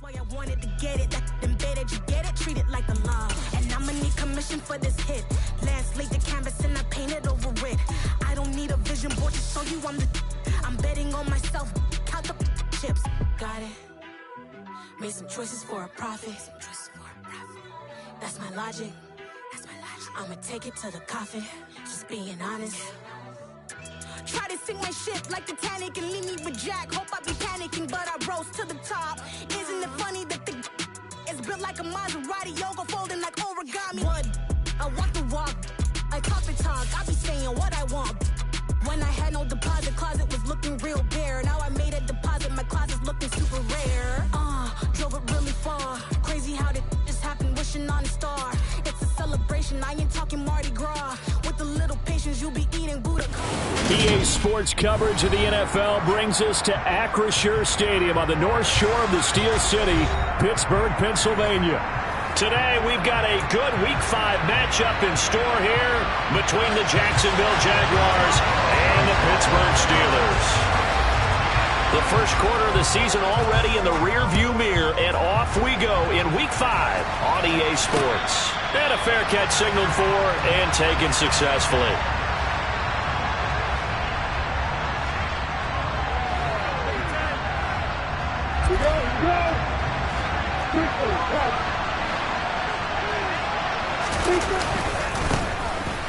why I wanted to get it. That embedded, you get it, treat it like a law. And I'ma need commission for this hit. Last laid the canvas and I painted over it. I don't need a vision board to show you I'm betting on myself. Count the chips. Got it. Made some choices for a profit. That's my logic. I'ma take it to the coffin. Just being honest. Try to sink my ship like Titanic and leave me with Jack. Hope I be panicking, but I rose to the top. Isn't it funny that the is built like a Maserati, yoga folding like origami? What? I walk the walk, I talk the talk. I be saying what I want. When I had no deposit, closet was looking real bare. Now I made a deposit, my closet's looking super rare. Drove it really far. Crazy how did this happen, wishing on a star. It's a celebration, I ain't talking Mardi Gras. With a little patience, you'll be eating Buddha. EA Sports coverage of the NFL brings us to Acrisure Stadium on the north shore of the Steel City, Pittsburgh, Pennsylvania. Today, we've got a good Week 5 matchup in store here between the Jacksonville Jaguars and the Pittsburgh Steelers. The first quarter of the season already in the rearview mirror, and off we go in Week 5 on EA Sports. And a fair catch signaled for and taken successfully.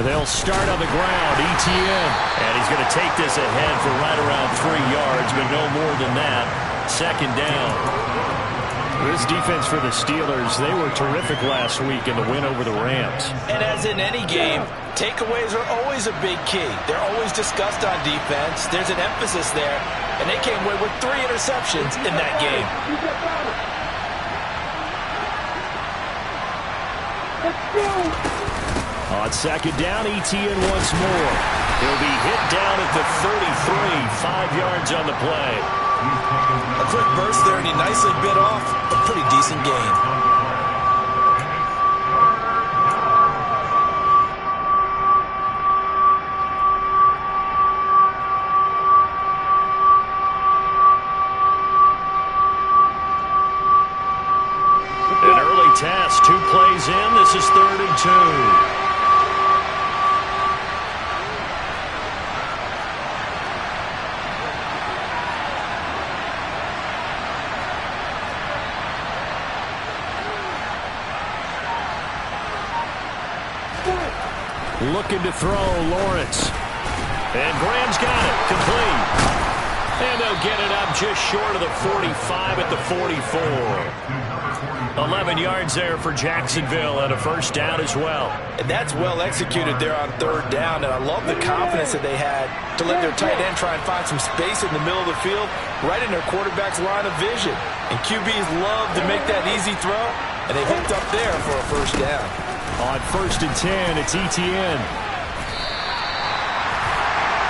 They'll start on the ground, ETN. And he's going to take this ahead for right around 3 yards, but no more than that. Second down. This defense for the Steelers, they were terrific last week in the win over the Rams. And as in any game, takeaways are always a big key. They're always discussed on defense. There's an emphasis there, and they came away with 3 interceptions in that game. Let's go! On second down, ETN once more. He'll be hit down at the 33, 5 yards on the play. A quick burst there, and he nicely bit off a pretty decent gain. An early test, 2 plays in. This is 3rd and 2. Looking to throw, Lawrence. And Graham's got it, complete. And they'll get it up just short of the 45 at the 44. 11 yards there for Jacksonville and a first down as well. And that's well executed there on 3rd down, and I love the confidence that they had to let their tight end try and find some space in the middle of the field, right in their quarterback's line of vision. And QBs love to make that easy throw, and they hooked up there for a first down. On 1st and 10, it's ETN.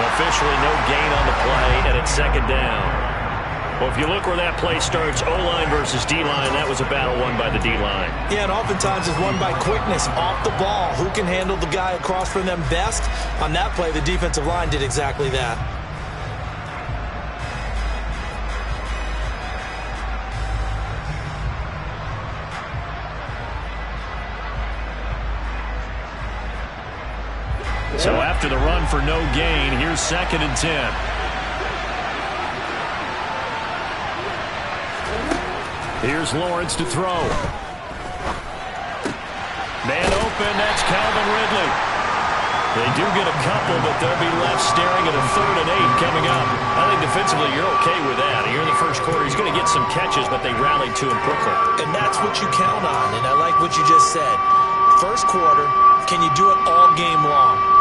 Officially no gain on the play, and it's 2nd down. Well, if you look where that play starts, O-line versus D-line, that was a battle won by the D-line. Yeah, and oftentimes it's won by quickness off the ball. Who can handle the guy across from them best? On that play, the defensive line did exactly that. So after the run for no gain, here's 2nd and 10. Here's Lawrence to throw. Man open, that's Calvin Ridley. They do get a couple, but they'll be left staring at a 3rd and 8 coming up. I think defensively you're okay with that. Here in the first quarter, he's going to get some catches, but they rallied to him quickly. And that's what you count on, and I like what you just said. First quarter, can you do it all game long?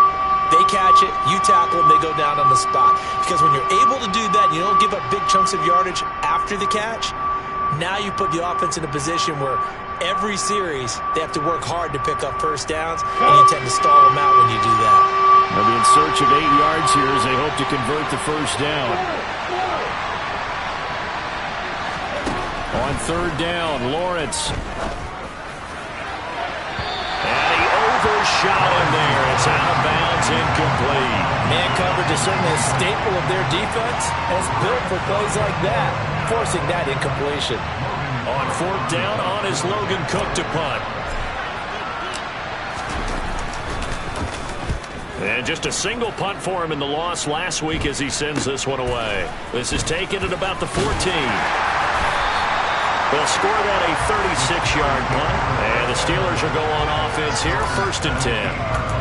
They catch it, you tackle them, they go down on the spot. Because when you're able to do that, you don't give up big chunks of yardage after the catch, now you put the offense in a position where every series they have to work hard to pick up first downs, and you tend to stall them out when you do that. They'll be in search of 8 yards here as they hope to convert the first down. On 3rd down, Lawrence. And he first shot in there. It's out of bounds, incomplete. Man coverage is certainly a staple of their defense, and it's built for plays like that, forcing that incompletion. On fourth down, on is Logan Cook to punt. And just a single punt for him in the loss last week as he sends this one away. This is taken at about the 14. They'll score that a 36-yard punt. And the Steelers will go on offense here, 1st and 10.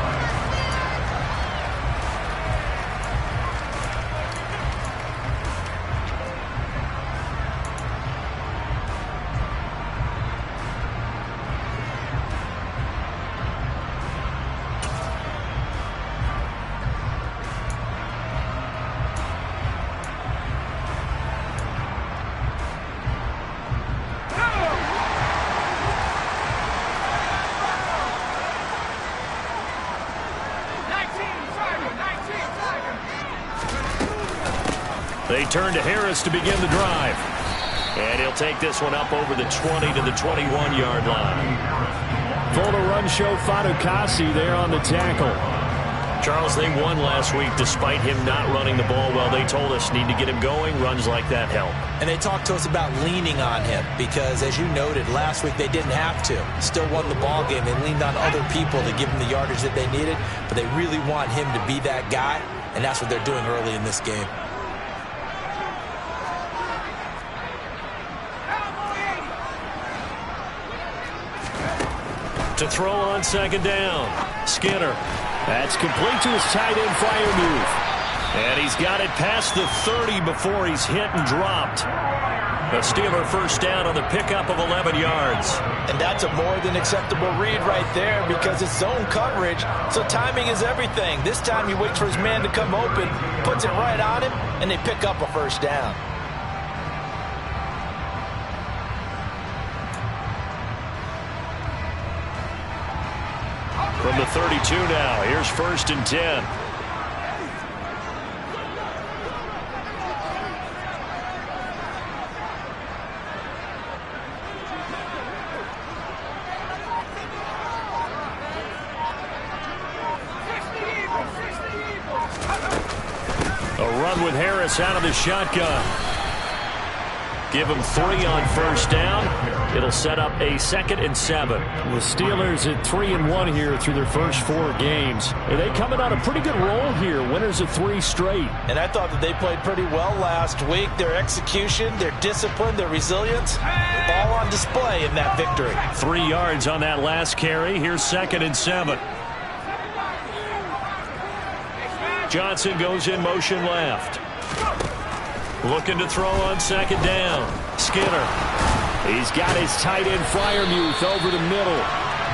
They turn to Harris to begin the drive. And he'll take this one up over the 20 to the 21-yard line. Full to run show Fatukasi there on the tackle. Charles, they won last week despite him not running the ball well. They told us need to get him going. Runs like that help. And they talked to us about leaning on him because, as you noted, last week they didn't have to. Still won the ball game. They leaned on other people to give them the yardage that they needed, but they really want him to be that guy, and that's what they're doing early in this game. To throw on 2nd down. Skinner. That's complete to his tight end, Freiermuth. And he's got it past the 30 before he's hit and dropped. A Steeler first down on the pickup of 11 yards. And that's a more than acceptable read right there because it's zone coverage, so timing is everything. This time he waits for his man to come open, puts it right on him, and they pick up a first down. From the 32 now, here's 1st and 10. A run with Harris out of the shotgun. Give him 3 on 1st down. It'll set up a 2nd and 7. The Steelers at 3-1 here through their first 4 games. And they coming on a pretty good roll here. Winners of 3 straight. And I thought that they played pretty well last week. Their execution, their discipline, their resilience, all on display in that victory. 3 yards on that last carry. Here's 2nd and 7. Johnson goes in motion left. Looking to throw on 2nd down. Skinner. He's got his tight end Freiermuth over the middle.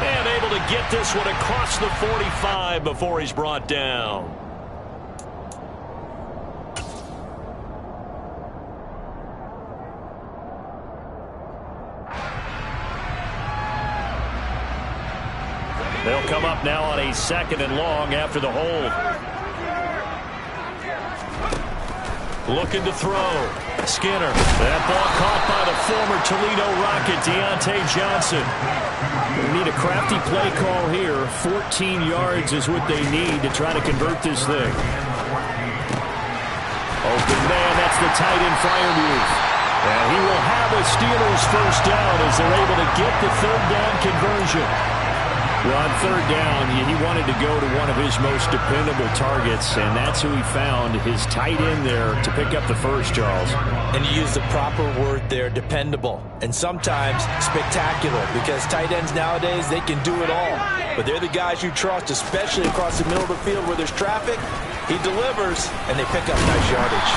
And able to get this one across the 45 before he's brought down. They'll come up now on a 2nd and long after the hold. Looking to throw. Skinner. That ball caught by the former Toledo Rocket, Deontay Johnson. They need a crafty play call here. 14 yards is what they need to try to convert this thing. Open man, that's the tight end Freiermuth. And he will have a Steelers first down as they're able to get the 3rd down conversion. Well, on 3rd down, he wanted to go to one of his most dependable targets, and that's who he found, his tight end there, to pick up the first, Charles. And you use the proper word there, dependable, and sometimes spectacular, because tight ends nowadays, they can do it all. But they're the guys you trust, especially across the middle of the field where there's traffic. He delivers, and they pick up nice yardage.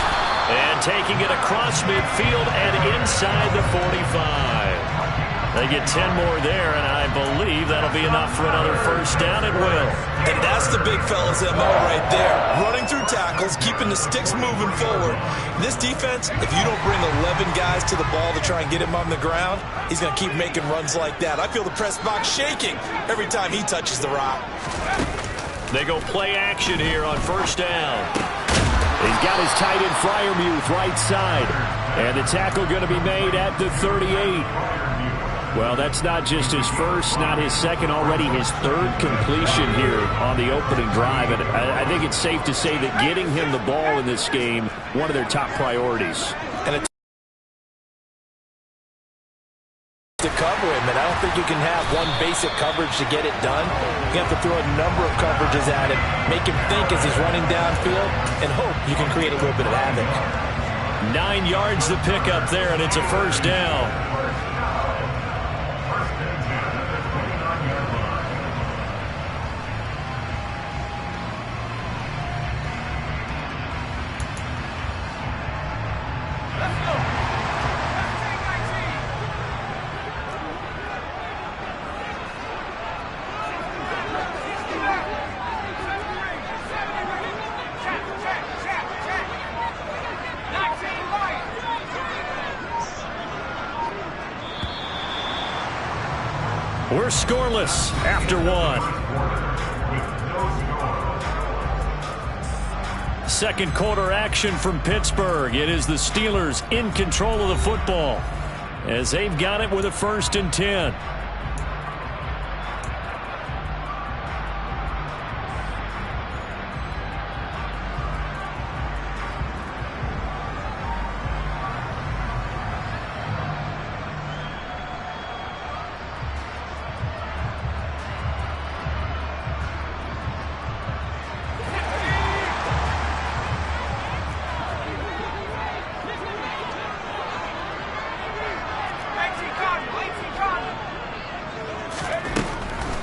And taking it across midfield and inside the 45. They get 10 more there, and I believe that'll be enough for another first down. It will. And that's the big fella's MO right there. Running through tackles, keeping the sticks moving forward. This defense, if you don't bring 11 guys to the ball to try and get him on the ground, he's going to keep making runs like that. I feel the press box shaking every time he touches the rock. They go play action here on 1st down. He's got his tight end Freiermuth right side. And the tackle going to be made at the 38. Well, that's not just his first, not his second, already his third completion here on the opening drive. And I think it's safe to say that getting him the ball in this game, one of their top priorities. And to cover him, and I don't think you can have one basic coverage to get it done. You have to throw a number of coverages at him, make him think as he's running downfield, and hope you can create a little bit of havoc. 9 yards to pick up there, and it's a first down. We're scoreless after one. Second quarter action from Pittsburgh. It is the Steelers in control of the football as they've got it with a 1st and 10.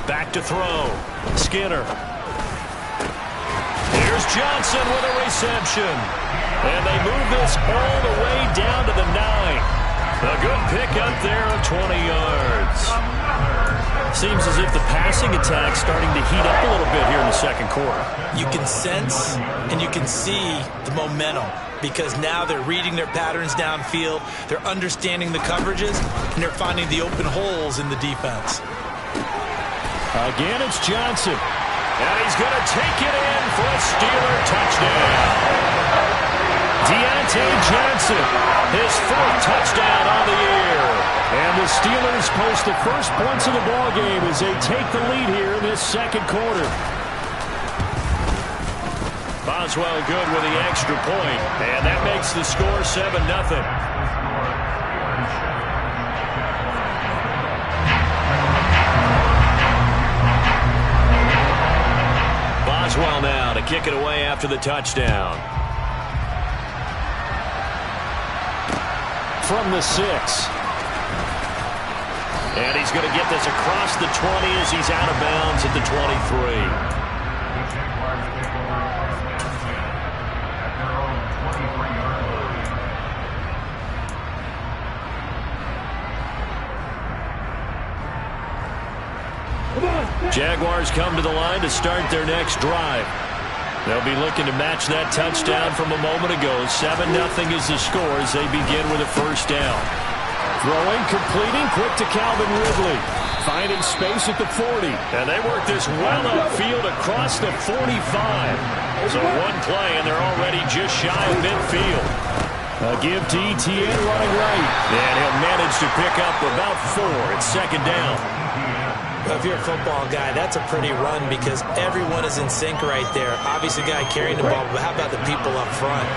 Back to throw. Skinner. Here's Johnson with a reception. And they move this all the way down to the 9. A good pickup there of 20 yards. Seems as if the passing attack's starting to heat up a little bit here in the second quarter. You can sense and you can see the momentum because now they're reading their patterns downfield, they're understanding the coverages, and they're finding the open holes in the defense. Again, it's Johnson. And he's going to take it in for a Steeler touchdown. Deontay Johnson, his 4th touchdown on the year. And the Steelers post the first points of the ballgame as they take the lead here in this second quarter. Boswell good with the extra point, and that makes the score 7-0. Boswell now to kick it away after the touchdown. From the 6. And he's going to get this across the 20 as he's out of bounds at the 23. Jaguars come to the line to start their next drive. They'll be looking to match that touchdown from a moment ago. 7-0 is the score as they begin with a first down. Throwing, completing, quick to Calvin Ridley. Finding space at the 40. And they work this well upfield across the 45. So one play and they're already just shy of midfield. A give to ETN running right. And he'll manage to pick up about 4. It's second down. If you're a football guy, that's a pretty run because everyone is in sync right there. Obviously, the guy carrying the ball, but how about the people up front?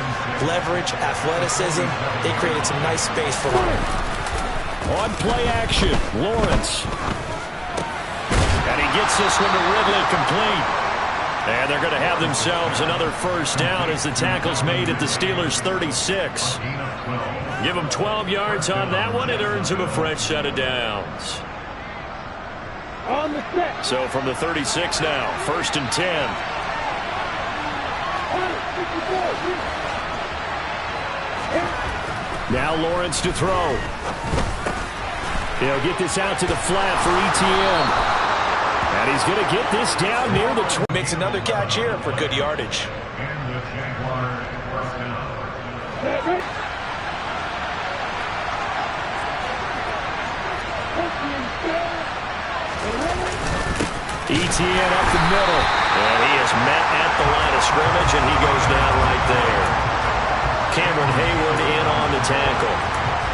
Leverage, athleticism, they created some nice space for him. On play action, Lawrence. And he gets this one to Ridley complete. And they're going to have themselves another first down as the tackle's made at the Steelers' 36. Give them 12 yards on that one. It earns him a fresh set of downs. So from the 36 now, 1st and 10. Now Lawrence to throw. He'll get this out to the flat for ETN. And he's going to get this down near the 20. Makes another catch here for good yardage. ETN up the middle. And he is met at the line of scrimmage, and he goes down right there. Cameron Hayward in on the tackle.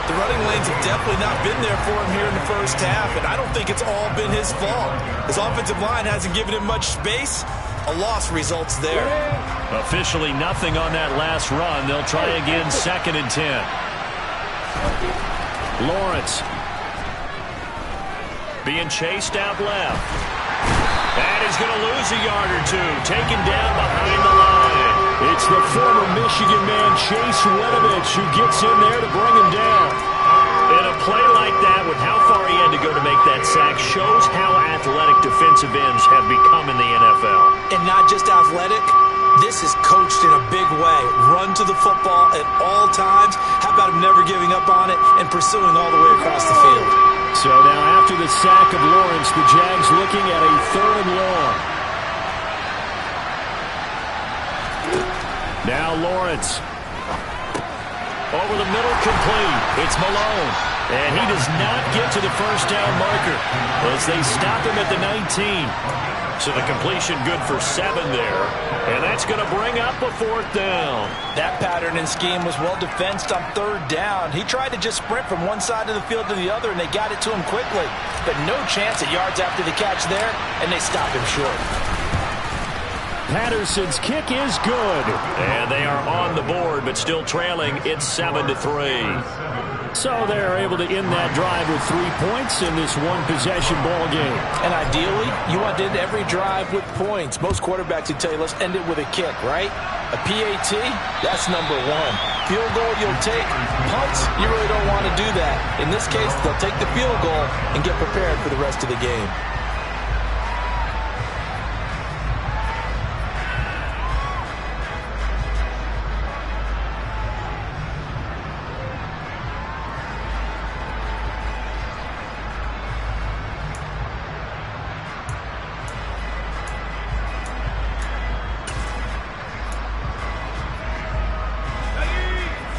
The running lanes have definitely not been there for him here in the first half, and I don't think it's all been his fault. His offensive line hasn't given him much space. A loss results there. Officially nothing on that last run. They'll try again, 2nd and 10. Lawrence being chased out left. And he's going to lose a yard or two. Taken down behind the line. It's the former Michigan man, Chase Winovich, who gets in there to bring him down. And a play like that, with how far he had to go to make that sack, shows how athletic defensive ends have become in the NFL. And not just athletic. This is coached in a big way. Run to the football at all times. How about him never giving up on it and pursuing all the way across the field? So now after the sack of Lawrence, the Jags looking at a 3rd and long. Now Lawrence. Over the middle, complete. It's Malone. And he does not get to the first down marker as they stop him at the 19. So the completion good for 7 there. And that's going to bring up a 4th down. That pattern and scheme was well defensed on 3rd down. He tried to just sprint from one side of the field to the other, and they got it to him quickly. But no chance at yards after the catch there, and they stopped him short. Patterson's kick is good. And they are on the board, but still trailing. It's 7-3. So they're able to end that drive with 3 points in this one-possession ball game. And ideally, you want to end every drive with points. Most quarterbacks would tell you, let's end it with a kick, right? A PAT, that's number 1. Field goal, you'll take. Punts, you really don't want to do that. In this case, they'll take the field goal and get prepared for the rest of the game.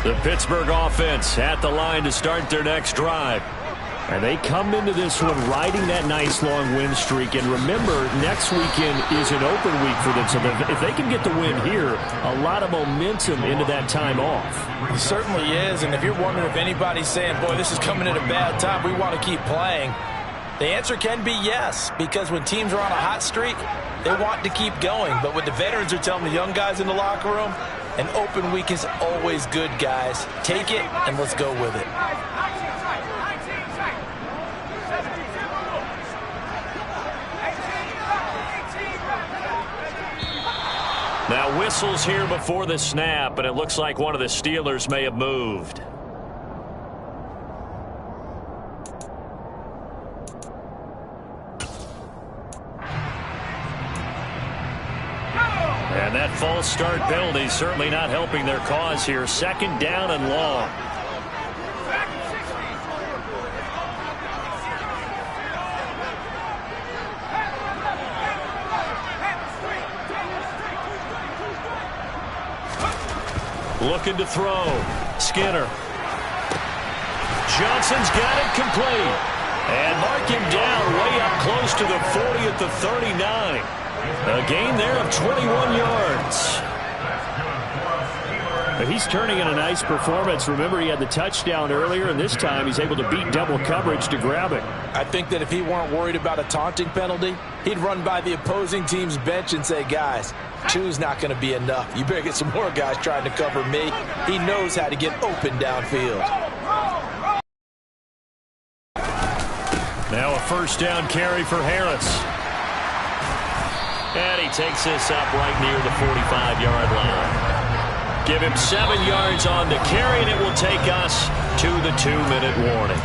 The Pittsburgh offense at the line to start their next drive. And they come into this one riding that nice long win streak. And remember, next weekend is an open week for them. So if they can get the win here, a lot of momentum into that time off. It certainly is. And if you're wondering if anybody's saying, boy, this is coming at a bad time, we want to keep playing, the answer can be yes. Because when teams are on a hot streak, they want to keep going. But what the veterans are telling the young guys in the locker room, an open week is always good, guys. Take it, and let's go with it. Now whistles here before the snap, and it looks like one of the Steelers may have moved. And that false start penalty certainly not helping their cause here. 2nd down and long. Looking to throw. Skinner. Johnson's got it complete. And mark him down way up close to the 40 at the 39. A gain there of 21 yards. He's turning in a nice performance. Remember, he had the touchdown earlier, and this time he's able to beat double coverage to grab it. I think that if he weren't worried about a taunting penalty, he'd run by the opposing team's bench and say, guys, 2's not going to be enough. You better get some more guys trying to cover me. He knows how to get open downfield. Now a 1st down carry for Harris. And he takes this up right near the 45-yard line. Give him 7 yards on the carry, and it will take us to the 2-minute warning.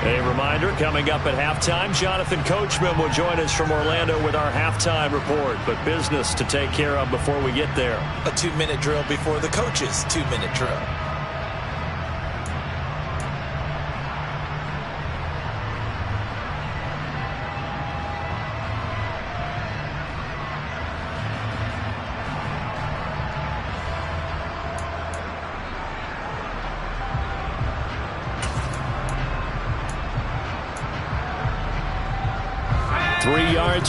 A reminder, coming up at halftime, Jonathan Coachman will join us from Orlando with our halftime report. But business to take care of before we get there. A 2-minute drill before the coach's 2-minute drill.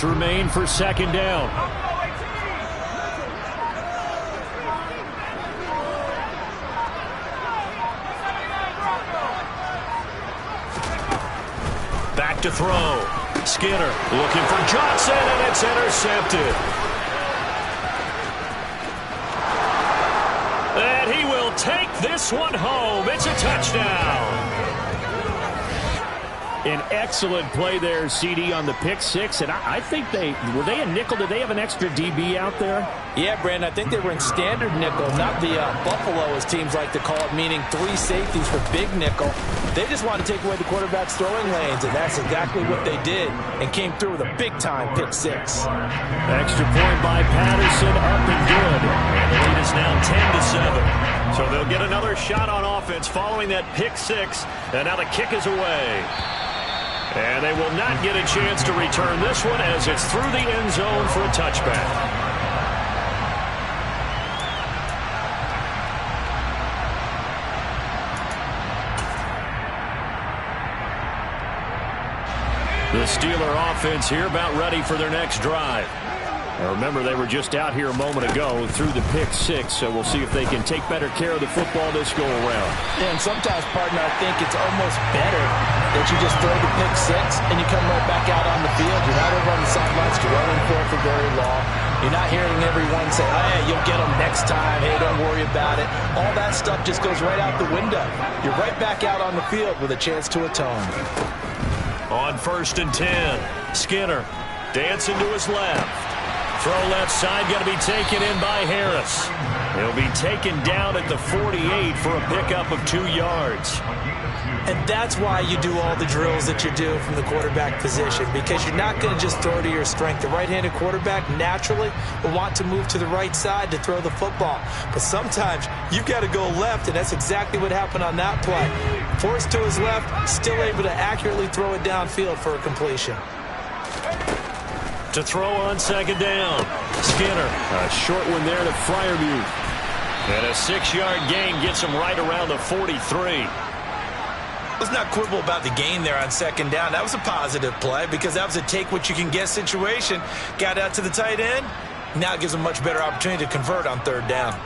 Remain for 2nd down. to throw. Skinner looking for Johnson, and it's intercepted. And he will take this one home. It's a touchdown. An excellent play there, CD, on the pick six. And I think were they a nickel? Did they have an extra DB out there? Yeah, Brandon, I think they were in standard nickel, not the Buffalo, as teams like to call it, meaning 3 safeties for big nickel. They just wanted to take away the quarterback's throwing lanes, and that's exactly what they did, and came through with a big-time pick six. Extra point by Patterson, up and good. And the lead is now 10-7. So they'll get another shot on offense following that pick six, and now the kick is away. And they will not get a chance to return this one as it's through the end zone for a touchback. The Steeler offense here about ready for their next drive. Now remember, they were just out here a moment ago through the pick six, so we'll see if they can take better care of the football this go-around. Yeah, and sometimes, partner, I think it's almost better that you just throw the pick six and you come right back out on the field. You're not over on the sidelines dwelling for very long. You're not hearing everyone say, oh, hey, you'll get them next time. Hey, don't worry about it. All that stuff just goes right out the window. You're right back out on the field with a chance to atone. On 1st and 10, Skinner dancing to his left. Throw left side, going to be taken in by Harris. He'll be taken down at the 48 for a pickup of 2 yards. And that's why you do all the drills that you do from the quarterback position, because you're not going to just throw to your strength. The right-handed quarterback naturally will want to move to the right side to throw the football. But sometimes you've got to go left, and that's exactly what happened on that play. Forced to his left, still able to accurately throw it downfield for a completion. To throw on 2nd down, Skinner. A short one there to Freiermuth. And a 6-yard gain gets him right around the 43. Let's not quibble about the gain there on 2nd down. That was a positive play because that was a take-what-you-can-get situation. Got out to the tight end. Now it gives him a much better opportunity to convert on 3rd down.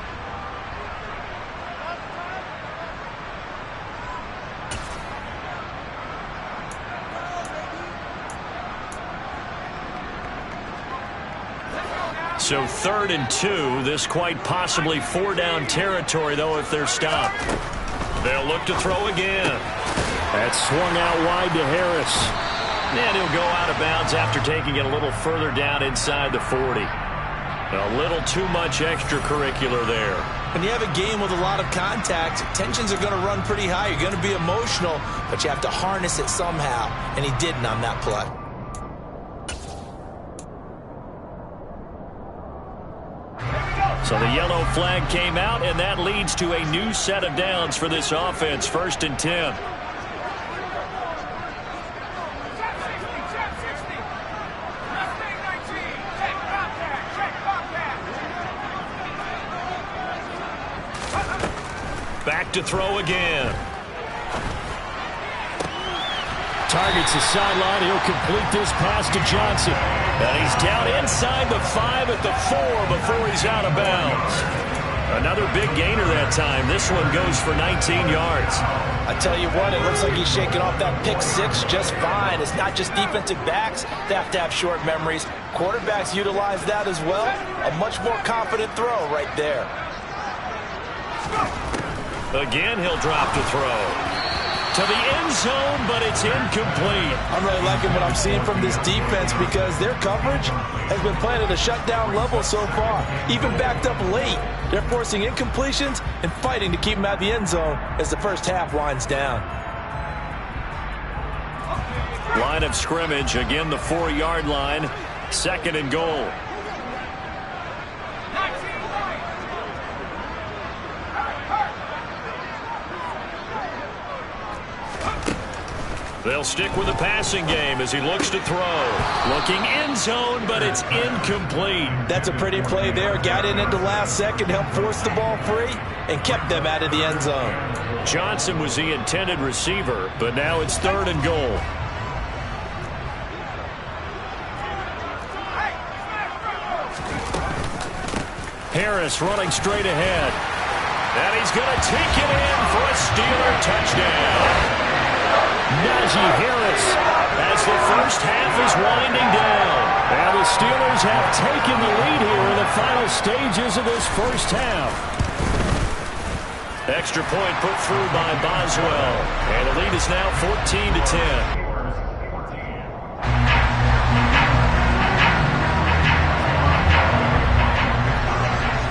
So 3rd and 2, this quite possibly 4-down territory, though, if they're stopped. They'll look to throw again. That's swung out wide to Harris. And he'll go out of bounds after taking it a little further down inside the 40. A little too much extracurricular there. When you have a game with a lot of contact, tensions are going to run pretty high. You're going to be emotional, but you have to harness it somehow. And he didn't on that play. So the yellow flag came out, and that leads to a new set of downs for this offense. 1st and 10. Back to throw again. Targets the sideline. He'll complete this pass to Johnson. And he's down inside the 5 at the 4 before he's out of bounds. Another big gainer that time. This one goes for 19 yards. I tell you what, it looks like he's shaking off that pick six just fine. It's not just defensive backs that have to have short memories. Quarterbacks utilize that as well. A much more confident throw right there. Again, he'll drop to throw. To the end zone, but it's incomplete. I'm really liking what I'm seeing from this defense because their coverage has been playing at a shutdown level so far. Even backed up late, they're forcing incompletions and fighting to keep them out of the end zone as the first half winds down. Line of scrimmage, again the 4-yard line. 2nd and goal. They'll stick with the passing game as he looks to throw. Looking end zone, but it's incomplete. That's a pretty play there. Got in at the last second, helped force the ball free, and kept them out of the end zone. Johnson was the intended receiver, but now it's 3rd and goal. Harris running straight ahead. And he's going to take it in for a Steeler touchdown. Najee Harris has as the first half is winding down. And the Steelers have taken the lead here in the final stages of this first half. Extra point put through by Boswell. And the lead is now 14-10.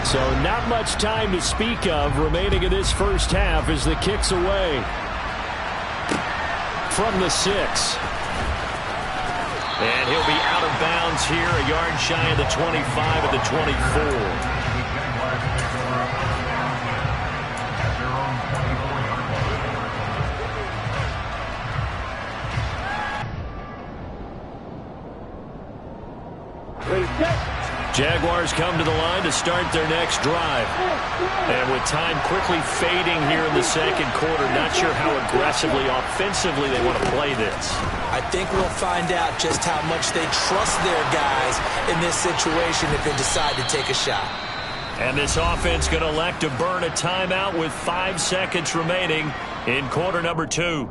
So not much time to speak of remaining in this first half as the kick's away. From the 6. And he'll be out of bounds here, a yard shy of the 25 of the 24. Jaguars come to the line to start their next drive. And with time quickly fading here in the second quarter, not sure how aggressively, offensively they want to play this. I think we'll find out just how much they trust their guys in this situation if they decide to take a shot. And this offense going to elect to burn a timeout with 5 seconds remaining in quarter number 2.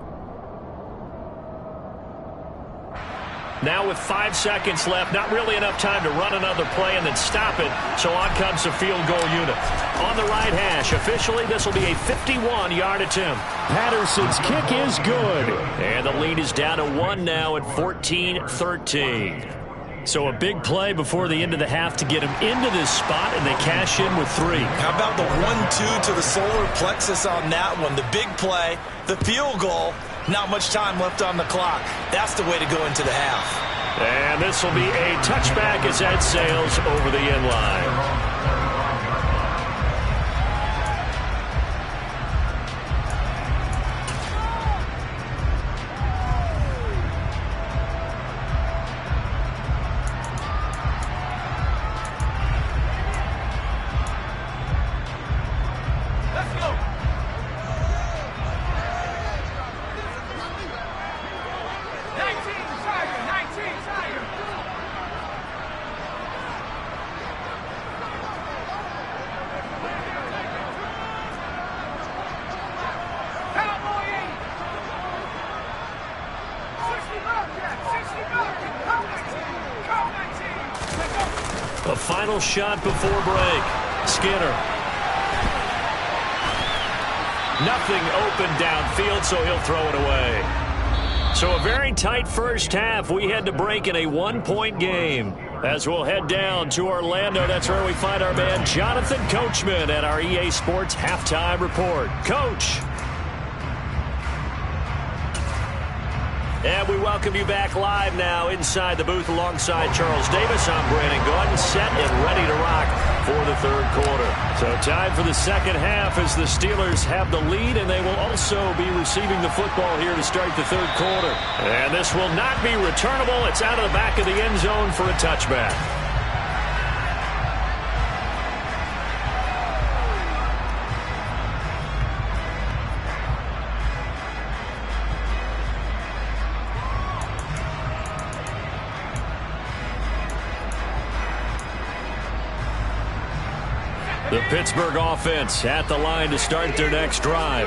Now with 5 seconds left, not really enough time to run another play and then stop it. So on comes the field goal unit. On the right hash, officially this will be a 51-yard attempt. Patterson's kick is good. And the lead is down to 1 now at 14-13. So a big play before the end of the half to get him into this spot, and they cash in with 3. How about the 1-2 to the solar plexus on that one? The big play, the field goal. Not much time left on the clock. That's the way to go into the half. And this will be a touchback as that sails over the end line. A final shot before break. Skinner. Nothing open downfield, so he'll throw it away. So a very tight first half. We had to break in a 1-point game. As we'll head down to Orlando, that's where we find our man Jonathan Coachman at our EA Sports Halftime Report. Coach. And we welcome you back live now inside the booth alongside Charles Davis. I'm Brandon Gordon, set and ready to rock for the third quarter. So time for the second half as the Steelers have the lead, and they will also be receiving the football here to start the third quarter. And this will not be returnable. It's out of the back of the end zone for a touchback. The Pittsburgh offense at the line to start their next drive.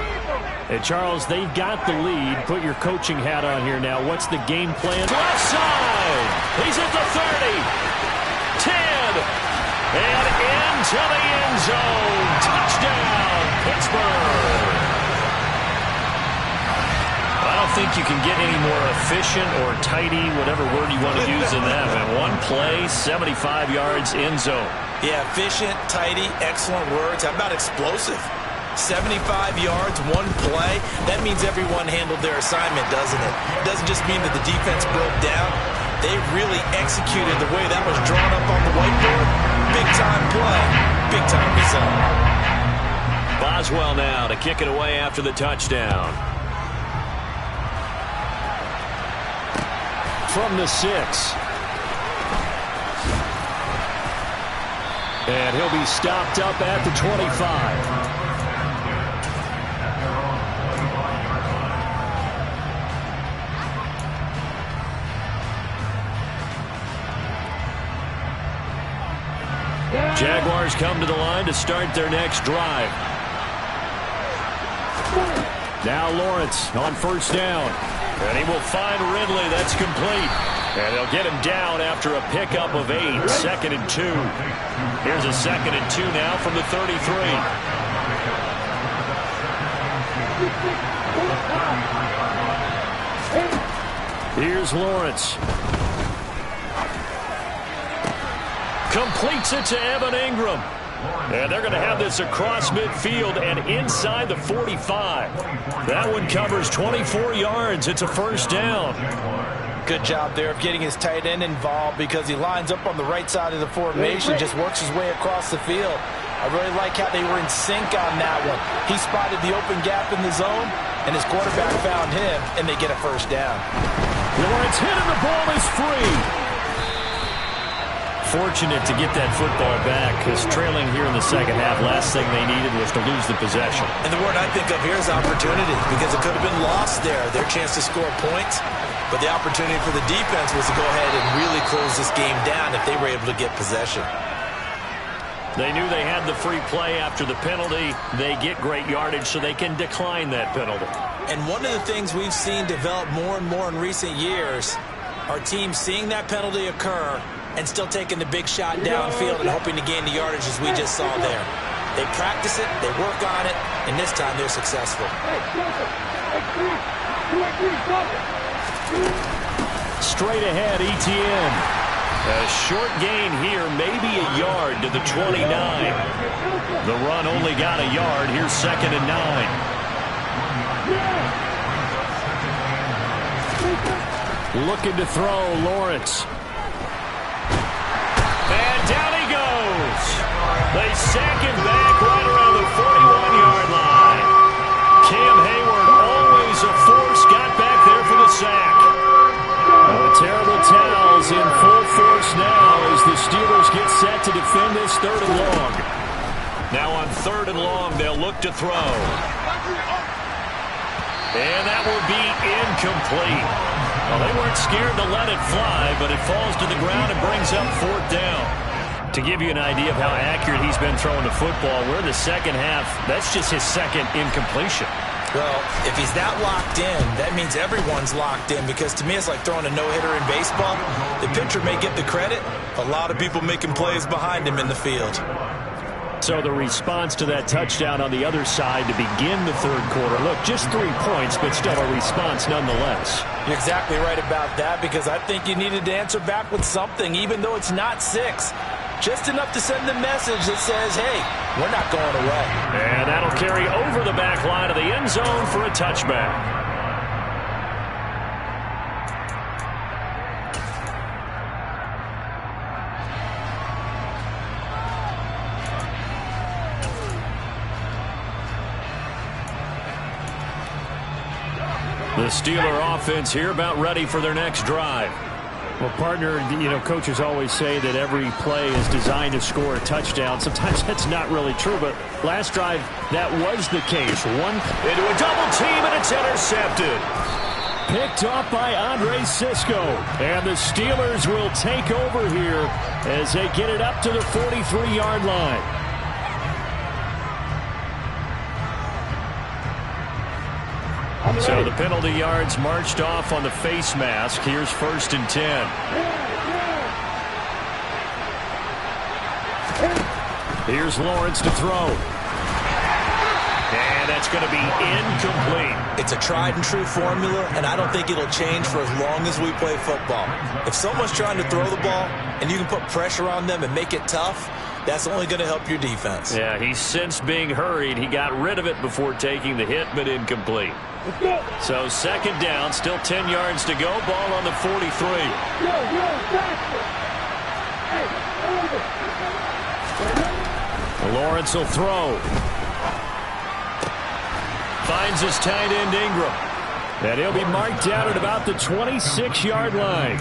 And Charles, they've got the lead. Put your coaching hat on here now. What's the game plan? Left side. He's at the 30. 10. And into the end zone. Touchdown, Pittsburgh. I don't think you can get any more efficient or tidy, whatever word you want to use in that. And one play, 75 yards, end zone. Yeah, efficient, tidy, excellent words. How about explosive? 75 yards, one play. That means everyone handled their assignment, doesn't it? It doesn't just mean that the defense broke down. They really executed the way that was drawn up on the whiteboard. Big-time play, big-time result. Boswell now to kick it away after the touchdown. From the 6. And he'll be stopped up at the 25. Jaguars come to the line to start their next drive. Now Lawrence on first down. And he will find Ridley. That's complete. And they'll get him down after a pickup of 8. 2nd and 2. Here's a 2nd and 2 now from the 33. Here's Lawrence. Completes it to Evan Ingram. And they're going to have this across midfield and inside the 45. That one covers 24 yards. It's a first down. Good job there of getting his tight end involved because he lines up on the right side of the formation, just works his way across the field. I really like how they were in sync on that one. He spotted the open gap in the zone, and his quarterback found him, and they get a first down. Lawrence hit and the ball is free. Fortunate to get that football back because trailing here in the second half, last thing they needed was to lose the possession. And the word I think of here is opportunity because it could have been lost there, their chance to score points. But the opportunity for the defense was to go ahead and really close this game down if they were able to get possession. They knew they had the free play after the penalty. They get great yardage so they can decline that penalty. And one of the things we've seen develop more and more in recent years are teams seeing that penalty occur and still taking the big shot downfield and hoping to gain the yardage as we just saw there. They practice it, they work on it, and this time they're successful. Straight ahead, ETN. A short gain here, maybe a yard to the 29. The run only got a yard. Here's 2nd and 9. Looking to throw, Lawrence. And down he goes. They sack him back right around the 41-yard line. Cam Hayward, always a force, got back there for the sack. The terrible towels in full force now as the Steelers get set to defend this 3rd and long. Now on 3rd and long, they'll look to throw. And that will be incomplete. Well, they weren't scared to let it fly, but it falls to the ground and brings up 4th down. To give you an idea of how accurate he's been throwing the football, we're in the second half. That's just his 2nd incompletion. Well, if he's that locked in, that means everyone's locked in because to me it's like throwing a no-hitter in baseball. The pitcher may get the credit. A lot of people making plays behind him in the field. So the response to that touchdown on the other side to begin the 3rd quarter. Look, just 3 points, but still a response nonetheless. You're exactly right about that because I think you needed to answer back with something, even though it's not 6. Just enough to send the message that says, hey, we're not going away. And that'll carry over the back line of the end zone for a touchback. The Steeler offense here about ready for their next drive. Well, partner, coaches always say that every play is designed to score a touchdown. Sometimes that's not really true, but last drive, that was the case. One into a double team, and it's intercepted. Picked off by Andre Cisco. And the Steelers will take over here as they get it up to the 43-yard line. So the penalty yards marched off on the face mask. Here's 1st and 10. Here's Lawrence to throw. And that's going to be incomplete. It's a tried and true formula, and I don't think it'll change for as long as we play football. If someone's trying to throw the ball and you can put pressure on them and make it tough, that's only going to help your defense. Yeah, he's since being hurried. He got rid of it before taking the hit, but incomplete. So 2nd down, still 10 yards to go. Ball on the 43. Lawrence will throw. Finds his tight end Ingram. And he'll be marked down at about the 26-yard line.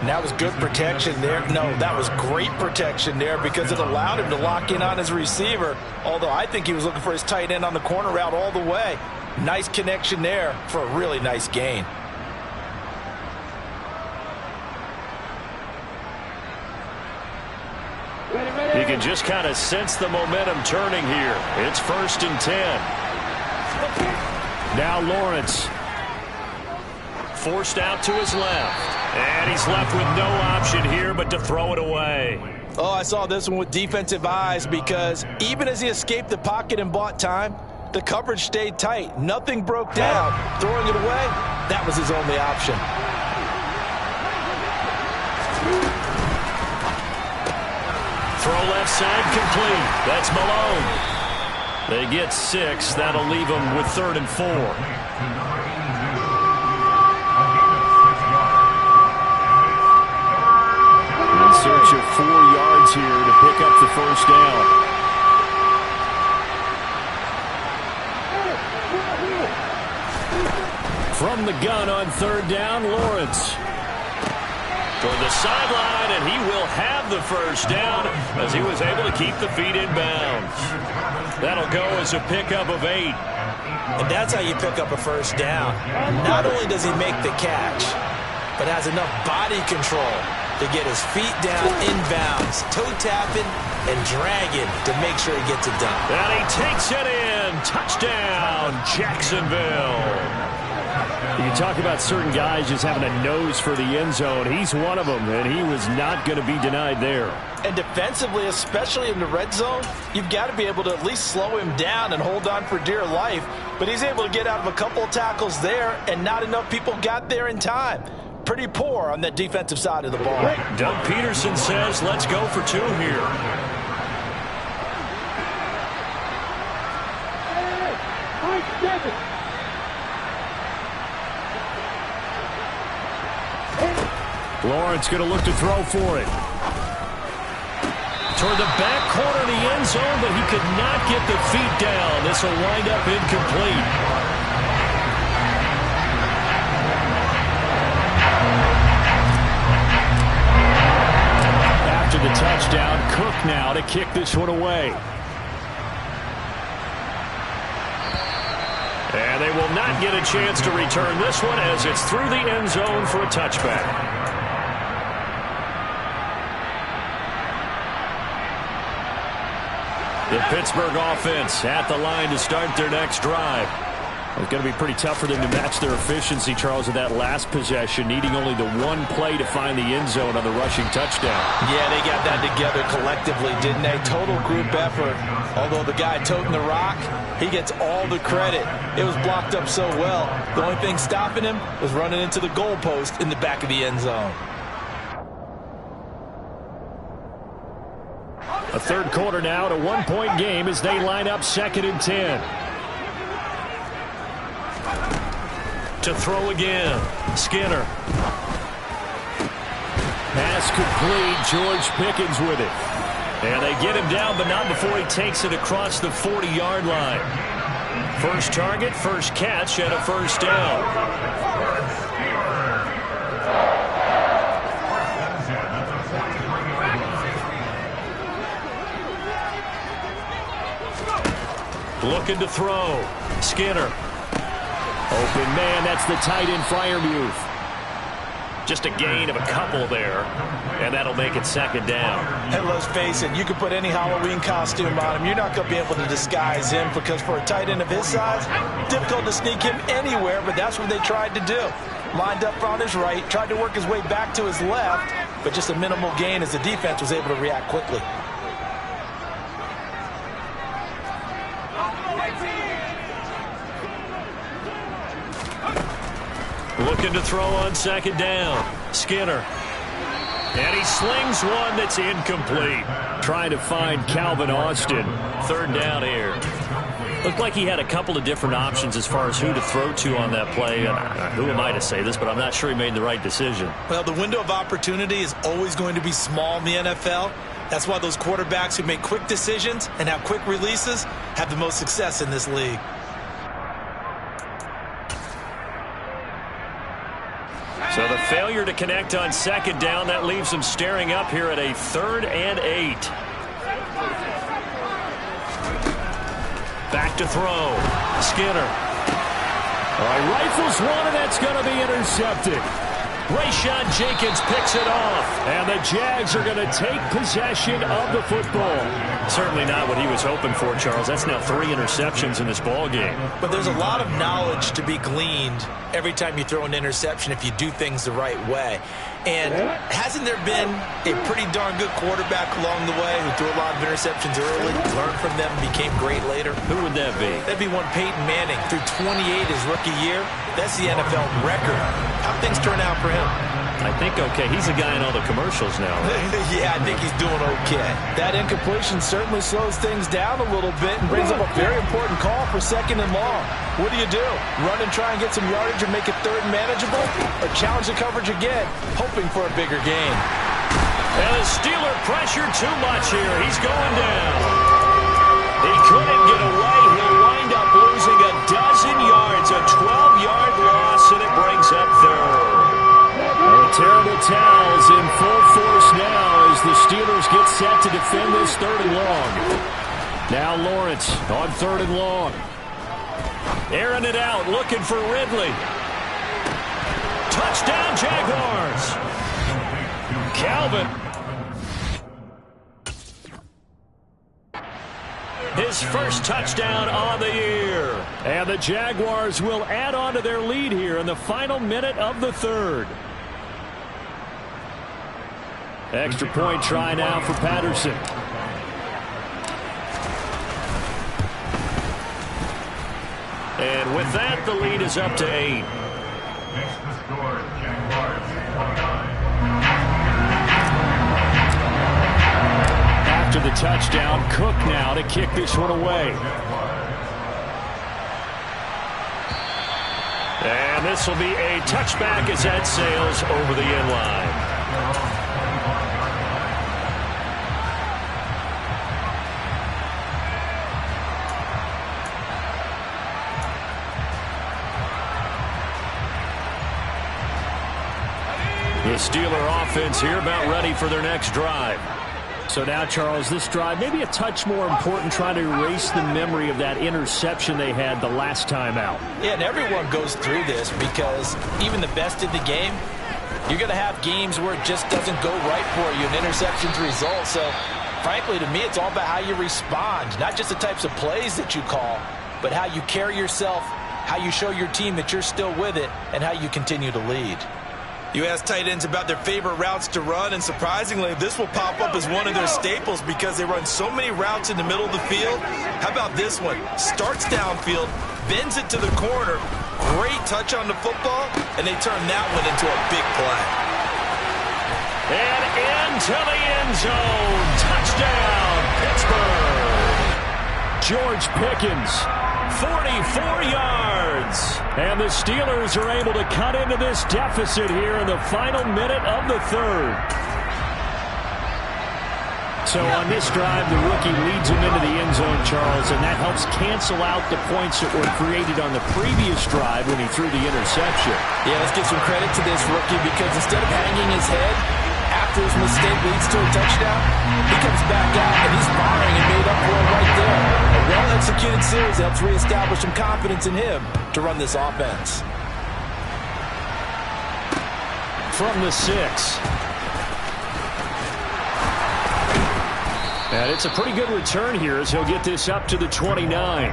And that was good protection there. No, that was great protection there because it allowed him to lock in on his receiver. Although I think he was looking for his tight end on the corner route all the way. Nice connection there for a really nice gain. You can just kind of sense the momentum turning here. It's 1st and 10. Now Lawrence. forced out to his left. And he's left with no option here but to throw it away. Oh, I saw this one with defensive eyes because even as he escaped the pocket and bought time, the coverage stayed tight. Nothing broke down. Throwing it away, that was his only option. Throw left side complete. That's Malone. They get 6. That'll leave them with 3rd and 4. In search of 4 yards here to pick up the first down. From the gun on 3rd down, Lawrence. For the sideline, and he will have the first down as he was able to keep the feet in bounds. That'll go as a pickup of 8. And that's how you pick up a first down. Not only does he make the catch, but has enough body control to get his feet down inbounds, toe tapping and dragging to make sure he gets it done. And he takes it in. Touchdown, Jacksonville. You talk about certain guys just having a nose for the end zone. He's one of them, and he was not going to be denied there. And defensively, especially in the red zone, you've got to be able to at least slow him down and hold on for dear life. But he's able to get out of a couple of tackles there, and not enough people got there in time. Pretty poor on that defensive side of the ball. Doug Peterson says, let's go for 2 here. Lawrence going to look to throw for it. Toward the back corner of the end zone, but he could not get the feet down. This will wind up incomplete. After the touchdown, Cook now to kick this one away. And they will not get a chance to return this one as it's through the end zone for a touchback. The Pittsburgh offense at the line to start their next drive. It's going to be pretty tough for them to match their efficiency, Charles, in that last possession, needing only the 1 play to find the end zone on the rushing touchdown. Yeah, they got that together collectively, didn't they? Total group effort. Although the guy toting the rock, he gets all the credit. It was blocked up so well. The only thing stopping him was running into the goalpost in the back of the end zone. A 3rd quarter now at a 1-point game as they line up 2nd and 10. To throw again, Skinner. Pass complete, George Pickens with it. And they get him down, but not before he takes it across the 40-yard line. First target, first catch, and a first down. Looking to throw. Skinner. Open man, that's the tight end Freiermuth. Just a gain of a couple there, and that'll make it 2nd down. And let's face it, you can put any Halloween costume on him. You're not going to be able to disguise him because for a tight end of his size, difficult to sneak him anywhere, but that's what they tried to do. Lined up on his right, tried to work his way back to his left, but just a minimal gain as the defense was able to react quickly. Looking to throw on 2nd down. Skinner. And he slings one that's incomplete. Trying to find Calvin Austin. 3rd down here. Looked like he had a couple of different options as far as who to throw to on that play. Who am I to say this, but I'm not sure he made the right decision. Well, the window of opportunity is always going to be small in the NFL. That's why those quarterbacks who make quick decisions and have quick releases have the most success in this league. So the failure to connect on 2nd down, that leaves them staring up here at a 3rd and 8. Back to throw. Skinner. All right, rifles one, and that's going to be intercepted. Rayshawn Jenkins picks it off. And the Jags are going to take possession of the football. Certainly not what he was hoping for, Charles. That's now 3 interceptions in this ball game. But there's a lot of knowledge to be gleaned every time you throw an interception if you do things the right way. And hasn't there been a pretty darn good quarterback along the way who threw a lot of interceptions early, learned from them, became great later? Who would that be? That'd be one Peyton Manning. Through 28 his rookie year. That's the NFL record. How'd things turn out for him? I think okay. He's a guy in all the commercials now, right? Yeah, I think he's doing okay. That incompletion certainly slows things down a little bit and brings up a very important call for 2nd and long. What do? Run and try and get some yardage and make it 3rd and manageable? Or challenge the coverage again, hoping for a bigger gain? And the Steeler pressure too much here. He's going down. He couldn't get away. He'll wind up losing a dozen yards, a 12-yard loss, and it brings up 3rd. The terrible towels in full force now as the Steelers get set to defend this 3rd and long. Now Lawrence on 3rd and long. Airing it out, looking for Ridley. Touchdown, Jaguars. Calvin. His first touchdown on the year. And the Jaguars will add on to their lead here in the final minute of the 3rd. Extra point try now for Patterson. And with that, the lead is up to 8. After the touchdown, Cook now to kick this one away. And this will be a touchback as that sails over the end line. The Steeler offense here about ready for their next drive. So now, Charles, this drive maybe a touch more important, trying to erase the memory of that interception they had the last time out. Yeah, and everyone goes through this because even the best in the game, you're going to have games where it just doesn't go right for you, and interceptions result. So, frankly, to me, it's all about how you respond, not just the types of plays that you call, but how you carry yourself, how you show your team that you're still with it, and how you continue to lead. You ask tight ends about their favorite routes to run, and surprisingly, this will pop up as one of their staples because they run so many routes in the middle of the field. How about this one? Starts downfield, bends it to the corner, great touch on the football, and they turn that one into a big play. And into the end zone. Touchdown, Pittsburgh. George Pickens, 44 yards. And the Steelers are able to cut into this deficit here in the final minute of the 3rd. So on this drive, the rookie leads him into the end zone, Charles, and that helps cancel out the points that were created on the previous drive when he threw the interception. Yeah, let's give some credit to this rookie because instead of hanging his head after his mistake leads to a touchdown, he comes back out and he's firing and made up for it right there. A well-executed series helps reestablish some confidence in him to run this offense. From the 6. And it's a pretty good return here as he'll get this up to the 29.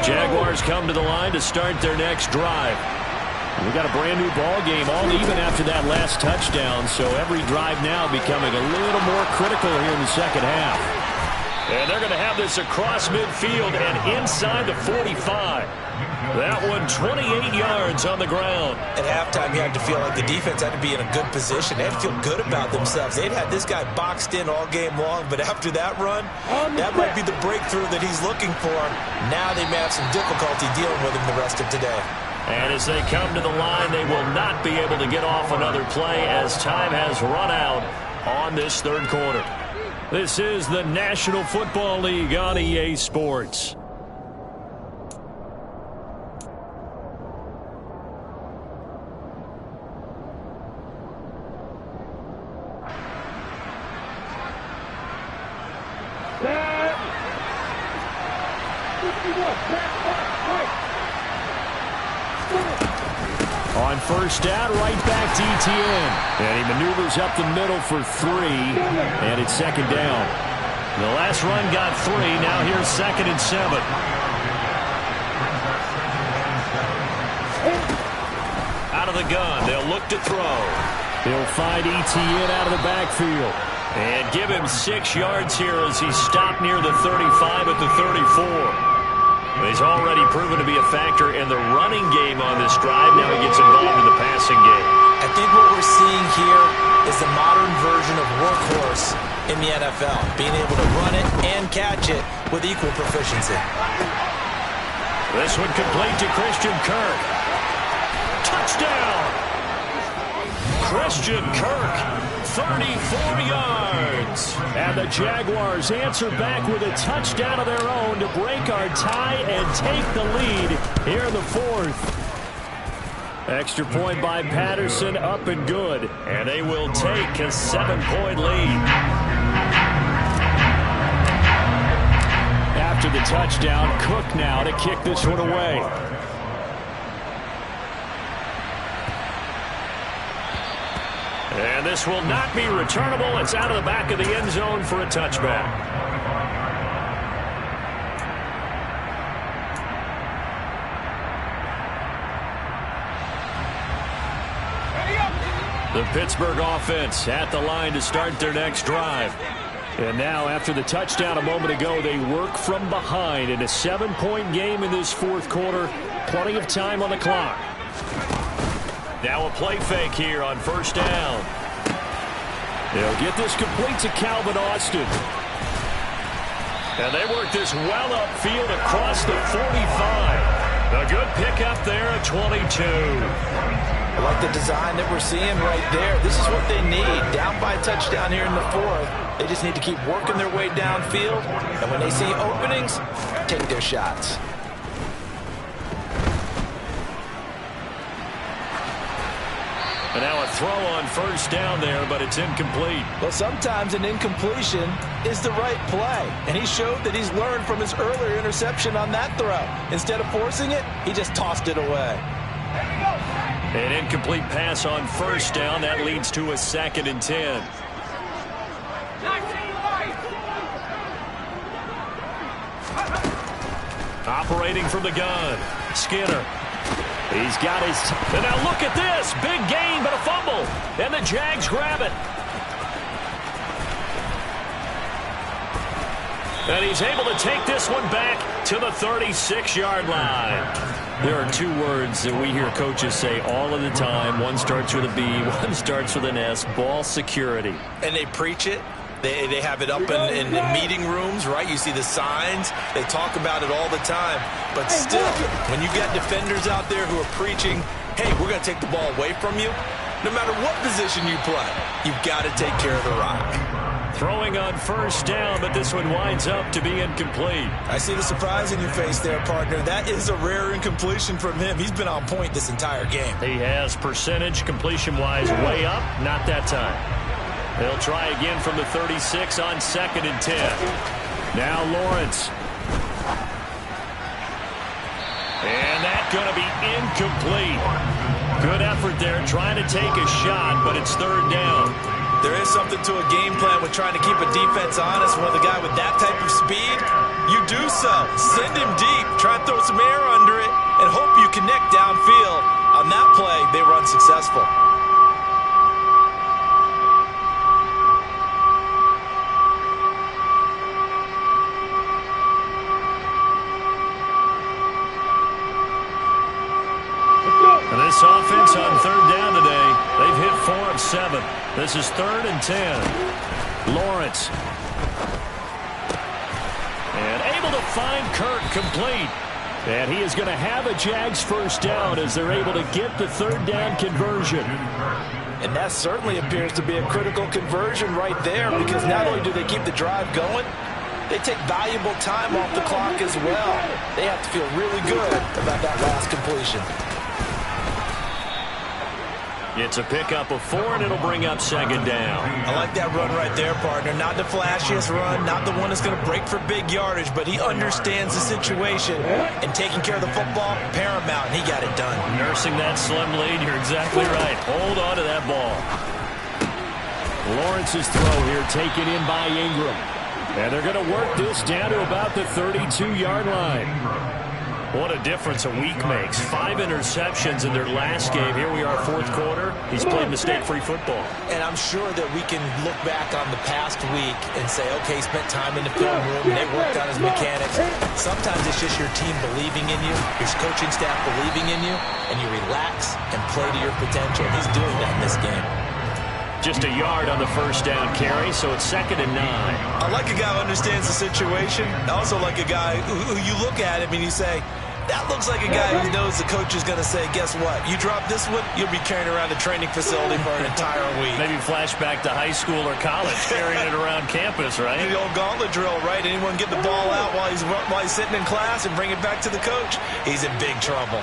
Jaguars come to the line to start their next drive. We got a brand new ball game, all even after that last touchdown, so every drive now becoming a little more critical here in the second half. And they're going to have this across midfield and inside the 45. That one 28 yards on the ground. At halftime, you had to feel like the defense had to be in a good position. They had to feel good about themselves. They'd had this guy boxed in all game long, but after that run, that might be the breakthrough that he's looking for. Now they may have some difficulty dealing with him the rest of today. And as they come to the line, they will not be able to get off another play as time has run out on this 3rd quarter. This is the National Football League on EA Sports. On first down, right back to Etienne. And he maneuvers up the middle for 3, and it's second down. The last run got 3. Now here's 2nd and 7. Out of the gun, they'll look to throw. He'll find Etienne out of the backfield. And give him 6 yards here as he's stopped near the 35 at the 34. He's already proven to be a factor in the running game on this drive. Now he gets involved in the passing game. I think what we're seeing here is the modern version of workhorse in the NFL, being able to run it and catch it with equal proficiency. This one complete to Christian Kirk. Touchdown! Christian Kirk, 34 yards. And the Jaguars answer back with a touchdown of their own to break our tie and take the lead here in the 4th. Extra point by Patterson, up and good. And they will take a 7-point lead. After the touchdown, Cook now to kick this one away. And this will not be returnable. It's out of the back of the end zone for a touchback. The Pittsburgh offense at the line to start their next drive. And now, after the touchdown a moment ago, they work from behind in a 7-point game in this 4th quarter. Plenty of time on the clock. Now a play fake here on first down. They'll get this complete to Calvin Austin. And they work this well upfield across the 45. A good pickup there at 22. I like the design that we're seeing right there. This is what they need. Down by a touchdown here in the 4th. They just need to keep working their way downfield. And when they see openings, take their shots. And now a throw on first down there, but it's incomplete. Well, sometimes an incompletion is the right play. And he showed that he's learned from his earlier interception on that throw. Instead of forcing it, he just tossed it away. An incomplete pass on first down. That leads to a 2nd and 10. Operating from the gun, Skinner. He's got his... And now look at this. Big gain, but a fumble. And the Jags grab it. And he's able to take this one back to the 36-yard line. There are 2 words that we hear coaches say all of the time. One starts with a B, one starts with an S. Ball security. And they preach it. They have it up in meeting rooms, right? You see the signs. They talk about it all the time. But still, when you got defenders out there who are preaching, hey, we're going to take the ball away from you, no matter what position you play, you've got to take care of the rock. Throwing on first down, but this one winds up to be incomplete. I see the surprise in your face there, partner. That is a rare incompletion from him. He's been on point this entire game. He has percentage completion-wise way up. Not that time. They'll try again from the 36 on 2nd and 10. Now Lawrence. And that's going to be incomplete. Good effort there trying to take a shot, but it's 3rd down. There is something to a game plan with trying to keep a defense honest. When the guy with that type of speed, you do so. Send him deep, try and throw some air under it, and hope you connect downfield. On that play, they were unsuccessful. And this offense on 3rd down today, they've hit 4 of 7. This is 3rd and 10. Lawrence. And able to find Kirk complete. And he is going to have a Jags first down as they're able to get the 3rd down conversion. And that certainly appears to be a critical conversion right there, because not only do they keep the drive going, they take valuable time off the clock as well. They have to feel really good about that last completion. It's a pickup of 4, and it'll bring up second down. I like that run right there, partner. Not the flashiest run, not the one that's going to break for big yardage, but he understands the situation, and taking care of the football, paramount, and he got it done. Nursing that slim lead, you're exactly right. Hold on to that ball. Lawrence's throw here taken in by Ingram. And they're going to work this down to about the 32-yard line. What a difference a week makes. 5 interceptions in their last game. Here we are, fourth quarter. He's played mistake-free football. And I'm sure that we can look back on the past week and say, okay, spent time in the film room, and they worked on his mechanics. Sometimes it's just your team believing in you, your coaching staff believing in you, and you relax and play to your potential. He's doing that in this game. Just a yard on the first down carry, so it's 2nd and 9. I like a guy who understands the situation. I also like a guy who you look at him and you say, that looks like a guy who knows the coach is going to say, guess what? You drop this one, you'll be carrying around the training facility for an entire week. Maybe flashback to high school or college, carrying it around campus, right? The old gauntlet drill, right? Anyone get the ball out while he's sitting in class and bring it back to the coach? He's in big trouble.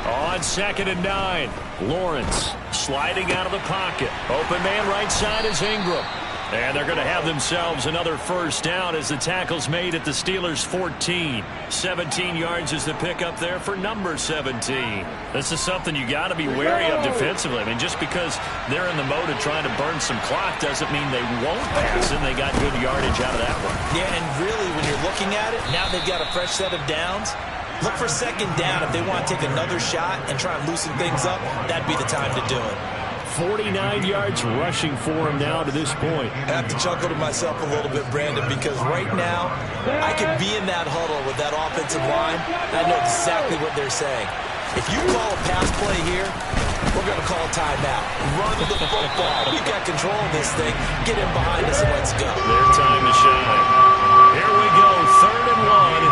On 2nd and 9, Lawrence sliding out of the pocket. Open man right side is Ingram. And they're going to have themselves another first down as the tackle's made at the Steelers' 14. 17 yards is the pickup there for number 17. This is something you got to be wary of defensively. I mean, just because they're in the mode of trying to burn some clock doesn't mean they won't pass, and they got good yardage out of that one. Yeah, and really, when you're looking at it, now they've got a fresh set of downs. Look for second down. If they want to take another shot and try and loosen things up, that'd be the time to do it. 49 yards rushing for him now to this point. I have to chuckle to myself a little bit, Brandon, because right now I could be in that huddle with that offensive line. I know exactly what they're saying. If you call a pass play here, we're going to call a timeout. Run the football. We've got control of this thing. Get in behind us and let's go. Their time to shine. Here we go, 3rd and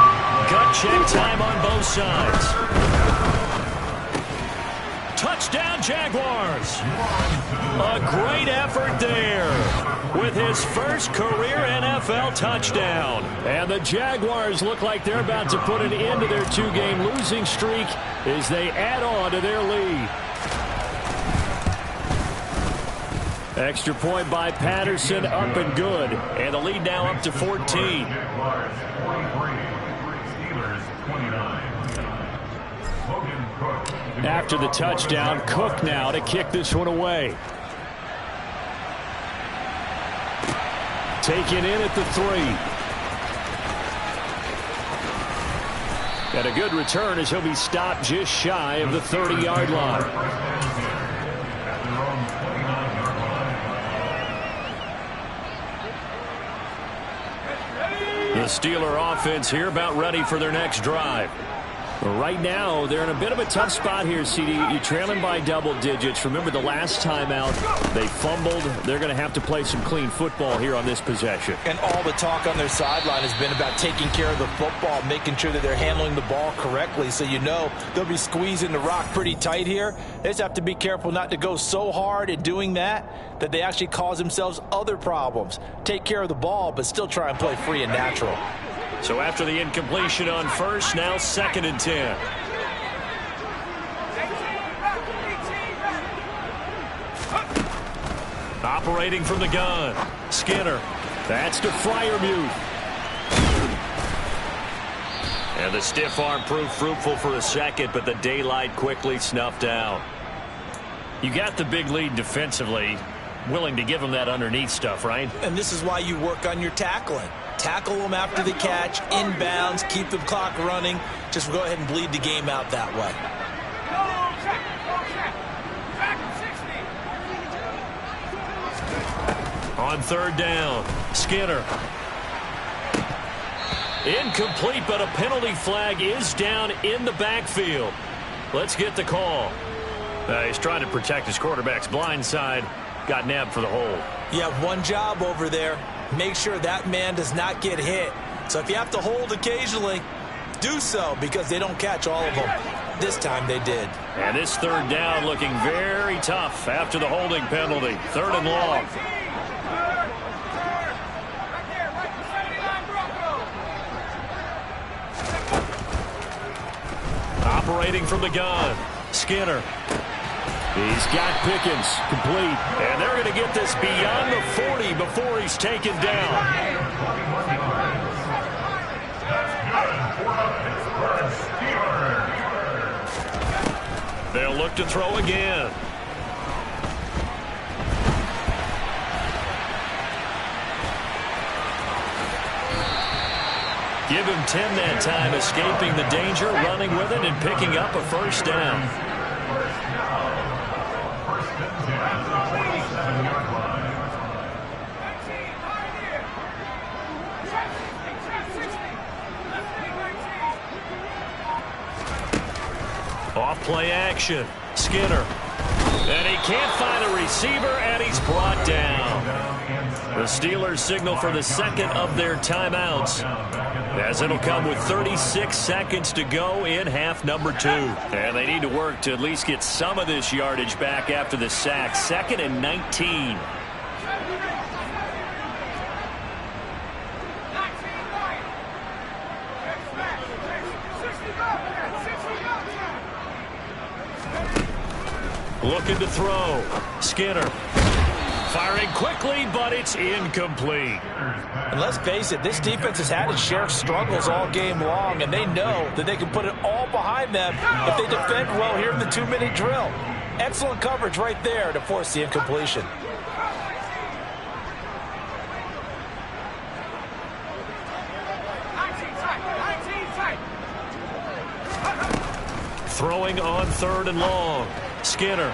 1. Gut check time on both sides. Touchdown, Jaguars. A great effort there with his first career NFL touchdown. And the Jaguars look like they're about to put an end to their 2-game losing streak as they add on to their lead. Extra point by Patterson, up and good. And the lead now up to 14. After the touchdown, Cook now to kick this one away. Taken in at the 3. And a good return as he'll be stopped just shy of the 30-yard line. The Steeler offense here about ready for their next drive. Right now, they're in a bit of a tough spot here, CD. You're trailing by double digits. Remember the last time out, they fumbled. They're going to have to play some clean football here on this possession. And all the talk on their sideline has been about taking care of the football, making sure that they're handling the ball correctly. So you know they'll be squeezing the rock pretty tight here. They just have to be careful not to go so hard at doing that they actually cause themselves other problems. Take care of the ball, but still try and play free and natural. So after the incompletion on first, now 2nd and 10. Operating from the gun, Skinner. That's to Freiermuth. And the stiff arm proved fruitful for a second, but the daylight quickly snuffed out. You got the big lead defensively. Willing to give them that underneath stuff, right? And this is why you work on your tackling. Tackle them after the catch, inbounds, keep the clock running. Just go ahead and bleed the game out that way. On 3rd down, Skinner. Incomplete, but a penalty flag is down in the backfield. Let's get the call. He's trying to protect his quarterback's blind side. Got nabbed for the hold. You have one job over there. Make sure that man does not get hit. So if you have to hold occasionally, do so because they don't catch all of them. This time they did. And this 3rd down looking very tough after the holding penalty. 3rd and long. operating from the gun. Skinner. He's got Pickens complete. And they're going to get this beyond the 40 before he's taken down. They'll look to throw again. Give him 10 that time, escaping the danger, running with it, and picking up a first down. Off play action. Skinner. And he can't find a receiver, and he's brought down. The Steelers signal for the second of their timeouts, as it'll come with 36 seconds to go in half number 2. And they need to work to at least get some of this yardage back after the sack. 2nd and 19. Looking to throw. Skinner. Firing quickly, but it's incomplete. And let's face it, this defense has had its share of struggles all game long, and they know that they can put it all behind them if they defend well here in the 2-minute drill. Excellent coverage right there to force the incompletion. Throwing on 3rd and long. Skinner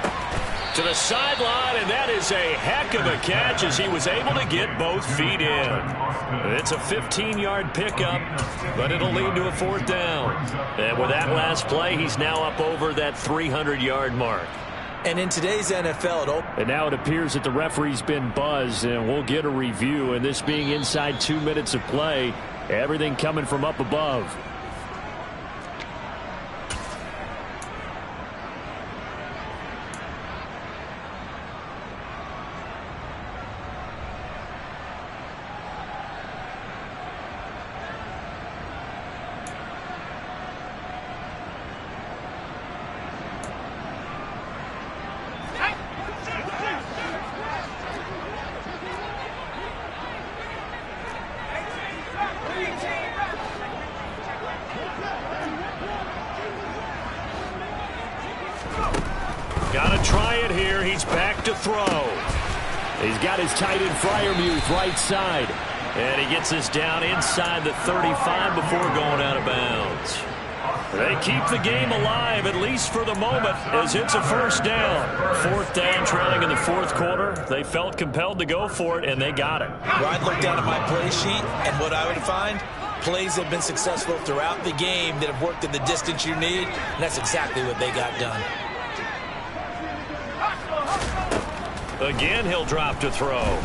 to the sideline, and that is a heck of a catch as he was able to get both feet in. It's a 15-yard pickup, but it'll lead to a 4th down. And with that last play, he's now up over that 300-yard mark. And in today's NFL, and now it appears that the referee's been buzzed, and we'll get a review. And this being inside 2 minutes of play, everything coming from up above. Got to try it here. He's back to throw. He's got his tight end Freiermuth right side. And he gets this down inside the 35 before going out of bounds. They keep the game alive, at least for the moment, as it's a 1st down. 4th down, trailing in the 4th quarter. They felt compelled to go for it, and they got it. Well, I'd look down at my play sheet, and what I would find, plays have been successful throughout the game that have worked in the distance you need, and that's exactly what they got done. Again, he'll drop to throw.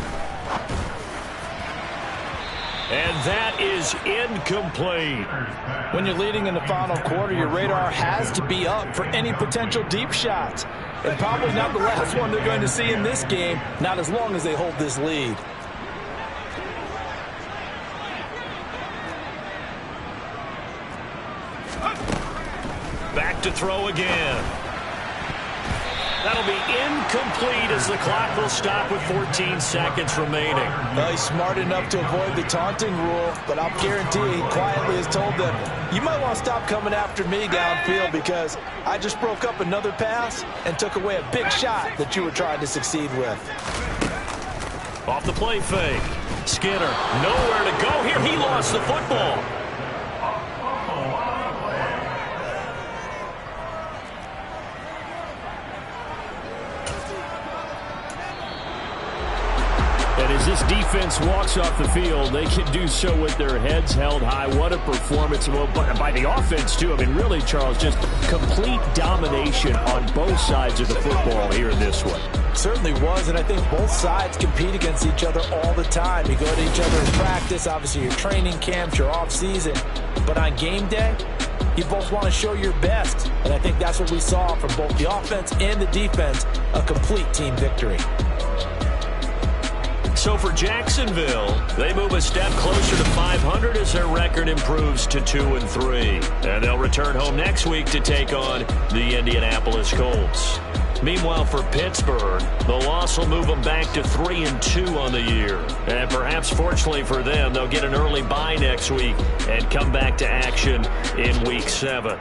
And that is incomplete. When you're leading in the final quarter, your radar has to be up for any potential deep shots. And probably not the last one they're going to see in this game, not as long as they hold this lead. Back to throw again. That'll be incomplete as the clock will stop with 14 seconds remaining. Well, he's smart enough to avoid the taunting rule, but I'll guarantee he quietly has told them, you might want to stop coming after me downfield because I just broke up another pass and took away a big shot that you were trying to succeed with. Off the play fake. Skinner, nowhere to go here. He lost the football. And as this defense walks off the field, they can do so with their heads held high. What a performance by the offense, too. I mean, really, Charles, just complete domination on both sides of the football here in this one. Certainly was, and I think both sides compete against each other all the time. You go to each other in practice, obviously your training camps, your off-season. But on game day, you both want to show your best. And I think that's what we saw from both the offense and the defense, a complete team victory. So for Jacksonville, they move a step closer to 500 as their record improves to 2-3. And they'll return home next week to take on the Indianapolis Colts. Meanwhile, for Pittsburgh, the loss will move them back to 3-2 on the year. And perhaps fortunately for them, they'll get an early bye next week and come back to action in Week 7.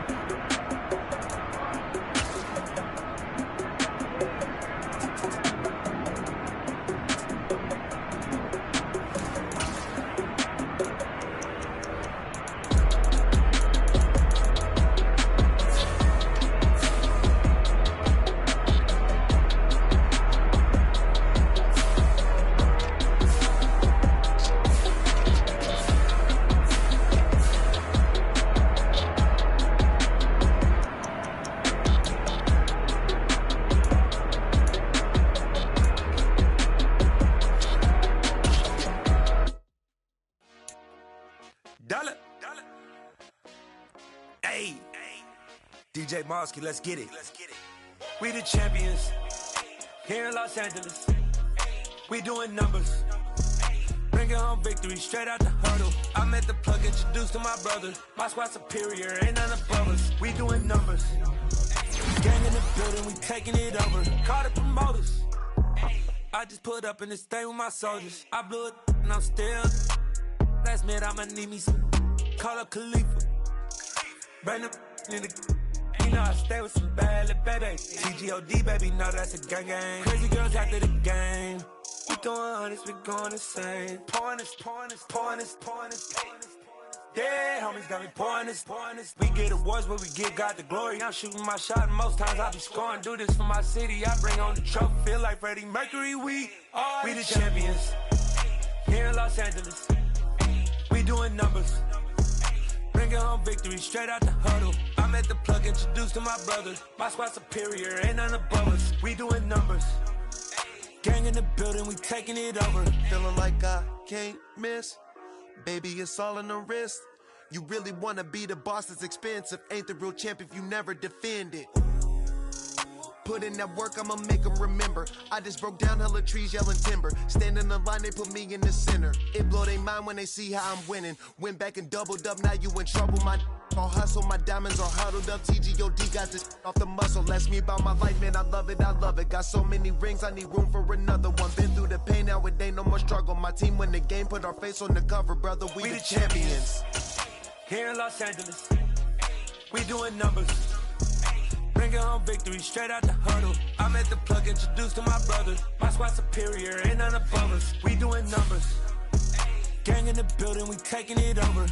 DJ Mosky, let's get it. We the champions here in Los Angeles. We doing numbers. Bringing home victory straight out the huddle. I'm at the plug, introduced to my brother. My squad superior, ain't none above us. We doing numbers. Gang in the building, we taking it over. Call the promoters. I just put up in this thing with my soldiers. I blew it and I'm still. Last minute I'ma need me some. Call up Khalifa. Bring them in the. You know I stay with some bad little baby. TGOD, baby, know that's a gang gang. Crazy girls after the game. We doing honest, we going insane. Pouring this. Yeah, homies got me pouring this. We get awards, but we give God the glory. I'm shooting my shot, and most times I be scoring. Do this for my city, I bring on the trophy. Feel like Freddie Mercury, we the champions. Here in Los Angeles, we doing numbers. Bringing home victory straight out the huddle. I'm at the plug, introduced to my brother. My squad superior, ain't none above us. We doing numbers. Gang in the building, we taking it over. Feeling like I can't miss. Baby, it's all in the wrist. You really wanna be the boss, it's expensive. Ain't the real champ if you never defend it. Put in that work, I'ma make them remember. I just broke down hella trees, yelling timber. Stand in the line, they put me in the center. It blow their mind when they see how I'm winning. Went back and doubled up, now you in trouble. My all hustle, my diamonds are huddled up. TGOD got this off the muscle. Ask me about my life, man, I love it. Got so many rings, I need room for another one. Been through the pain, now it ain't no more struggle. My team win the game, put our face on the cover, brother. We the champions. Here in Los Angeles, we doing numbers. Bringing home victory straight out the huddle. I'm at the plug, introduced to my brother. My squad superior, ain't none above us. We doing numbers. Gang in the building, we taking it over.